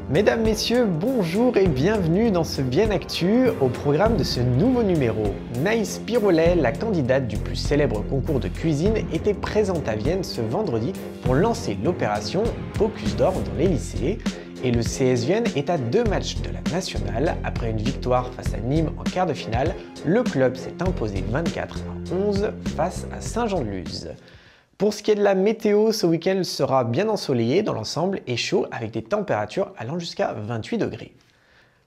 Mesdames, Messieurs, bonjour et bienvenue dans ce Vienne Actu. Au programme de ce nouveau numéro, Naïs Piroulet, la candidate du plus célèbre concours de cuisine, était présente à Vienne ce vendredi pour lancer l'opération Bocuse d'Or dans les lycées. Et le CS Vienne est à 2 matchs de la nationale. Après une victoire face à Nîmes en quart de finale, le club s'est imposé 24-11 face à Saint-Jean-de-Luz. Pour ce qui est de la météo, ce week-end sera bien ensoleillé dans l'ensemble et chaud avec des températures allant jusqu'à 28 degrés.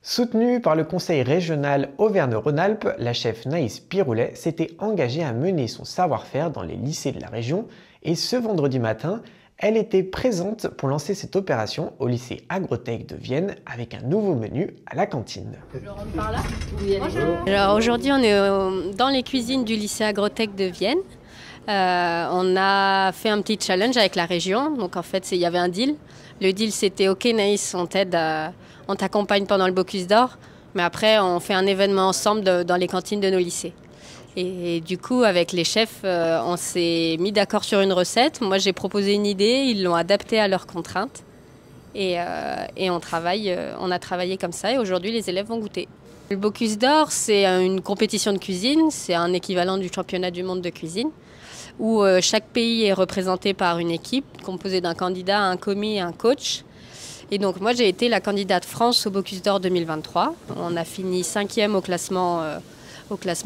Soutenue par le conseil régional Auvergne-Rhône-Alpes, la chef Naïs Piroulet s'était engagée à mener son savoir-faire dans les lycées de la région et ce vendredi matin, elle était présente pour lancer cette opération au lycée Agrotech de Vienne avec un nouveau menu à la cantine. Je rentre par là. Oui, alors aujourd'hui, on est dans les cuisines du lycée Agrotech de Vienne. On a fait un petit challenge avec la région. Donc en fait, il y avait un deal. Le deal, c'était OK Naïs, on t'accompagne pendant le Bocuse d'Or, mais après, on fait un événement ensemble dans les cantines de nos lycées. Et du coup, avec les chefs, on s'est mis d'accord sur une recette. Moi, j'ai proposé une idée, ils l'ont adaptée à leurs contraintes. Et on a travaillé comme ça et aujourd'hui, les élèves vont goûter. Le Bocuse d'Or, c'est une compétition de cuisine, c'est un équivalent du championnat du monde de cuisine, où chaque pays est représenté par une équipe composée d'un candidat, un commis et un coach. Et donc moi, j'ai été la candidate France au Bocuse d'Or 2023. On a fini 5e au classement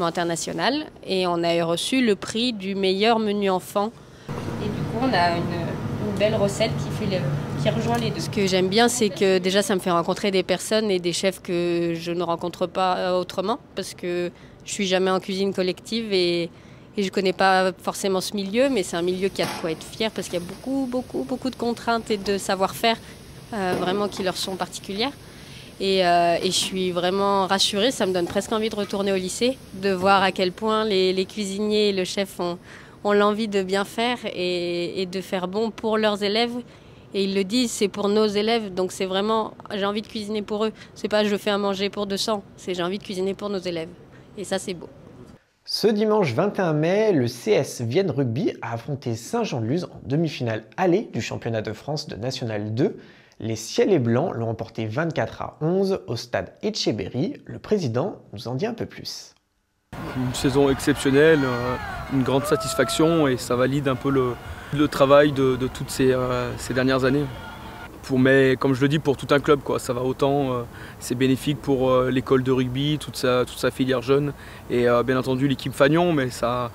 international et on a reçu le prix du meilleur menu enfant. Et du coup, on a une belle recette qui rejoint les deux. Ce que j'aime bien, c'est que déjà, ça me fait rencontrer des personnes et des chefs que je ne rencontre pas autrement parce que je suis jamais en cuisine collective et je ne connais pas forcément ce milieu, mais c'est un milieu qui a de quoi être fier parce qu'il y a beaucoup de contraintes et de savoir-faire vraiment qui leur sont particulières. Et je suis vraiment rassurée, ça me donne presque envie de retourner au lycée, de voir à quel point les cuisiniers et le chef ont l'envie de bien faire et de faire bon pour leurs élèves. Et ils le disent, c'est pour nos élèves, donc c'est vraiment, j'ai envie de cuisiner pour eux. C'est pas je fais à manger pour 200, c'est j'ai envie de cuisiner pour nos élèves. Et ça, c'est beau. Ce dimanche 21 mai, le CS Vienne Rugby a affronté Saint-Jean-de-Luz en demi-finale aller du championnat de France de National 2. Les Ciels et Blancs l'ont emporté 24-11 au stade Etcheberry. Le président nous en dit un peu plus. Une saison exceptionnelle, une grande satisfaction et ça valide un peu le travail de toutes ces dernières années. Mais comme je le dis, pour tout un club, quoi. Ça va autant, c'est bénéfique pour l'école de rugby, toute sa filière jeune et bien entendu l'équipe Fagnon, mais ça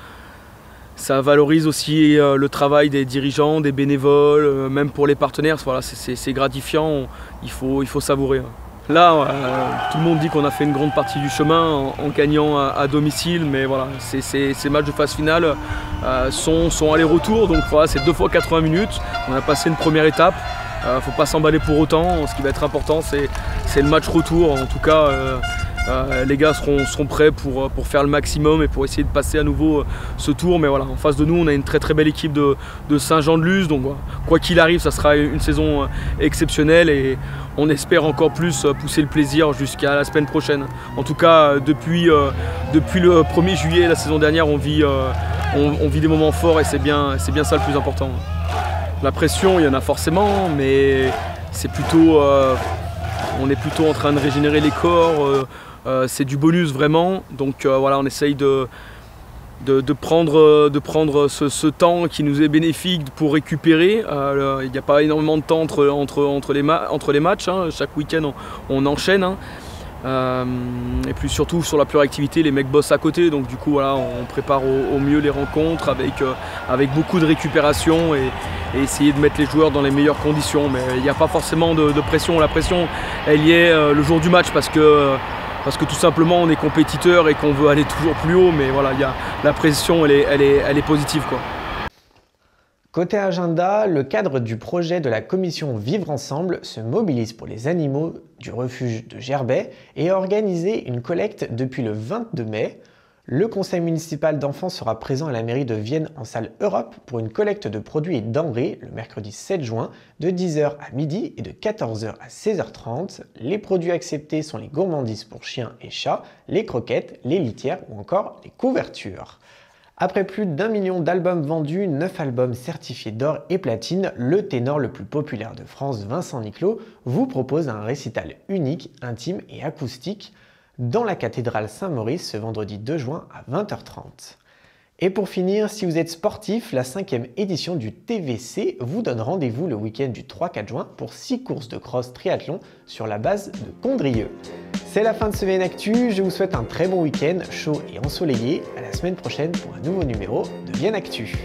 valorise aussi le travail des dirigeants, des bénévoles, même pour les partenaires. Voilà, c'est gratifiant, il faut savourer. Là, tout le monde dit qu'on a fait une grande partie du chemin en gagnant à domicile, mais voilà, ces matchs de phase finale sont aller-retour, donc voilà, c'est 2 fois 80 minutes. On a passé une première étape. Faut pas s'emballer pour autant. Ce qui va être important, c'est le match retour. En tout cas, les gars seront prêts pour faire le maximum et pour essayer de passer à nouveau ce tour. Mais voilà, en face de nous, on a une très belle équipe de Saint-Jean-de-Luz. Donc quoi qu'il arrive, ça sera une saison exceptionnelle et on espère encore plus pousser le plaisir jusqu'à la semaine prochaine. En tout cas, depuis le 1er juillet, la saison dernière, on vit des moments forts et c'est bien ça le plus important. La pression, il y en a forcément, mais c'est plutôt, on est plutôt en train de régénérer les corps. C'est du bonus vraiment. Donc voilà, on essaye de prendre ce temps qui nous est bénéfique pour récupérer. Il n'y a pas énormément de temps entre les matchs. Hein. Chaque week-end, on enchaîne. Hein. Et puis surtout sur la pluriactivité, les mecs bossent à côté, donc du coup voilà, on prépare au mieux les rencontres avec beaucoup de récupération et essayer de mettre les joueurs dans les meilleures conditions. Mais il n'y a pas forcément de pression. La pression, elle y est le jour du match parce que tout simplement on est compétiteur et qu'on veut aller toujours plus haut. Mais voilà, la pression, elle est positive, quoi. Côté agenda, le cadre du projet de la commission Vivre Ensemble se mobilise pour les animaux du refuge de Gerbet et a organisé une collecte depuis le 22 mai. Le conseil municipal d'enfants sera présent à la mairie de Vienne en salle Europe pour une collecte de produits et denrées le mercredi 7 juin de 10 h à midi et de 14 h à 16 h 30. Les produits acceptés sont les gourmandises pour chiens et chats, les croquettes, les litières ou encore les couvertures. Après plus d'1 million d'albums vendus, 9 albums certifiés d'or et platine, le ténor le plus populaire de France, Vincent Niclot, vous propose un récital unique, intime et acoustique dans la cathédrale Saint-Maurice ce vendredi 2 juin à 20h30. Et pour finir, si vous êtes sportif, la 5e édition du TVC vous donne rendez-vous le week-end du 3-4 juin pour 6 courses de cross triathlon sur la base de Condrieu. C'est la fin de ce VN Actu, je vous souhaite un très bon week-end, chaud et ensoleillé. À la semaine prochaine pour un nouveau numéro de VN Actu.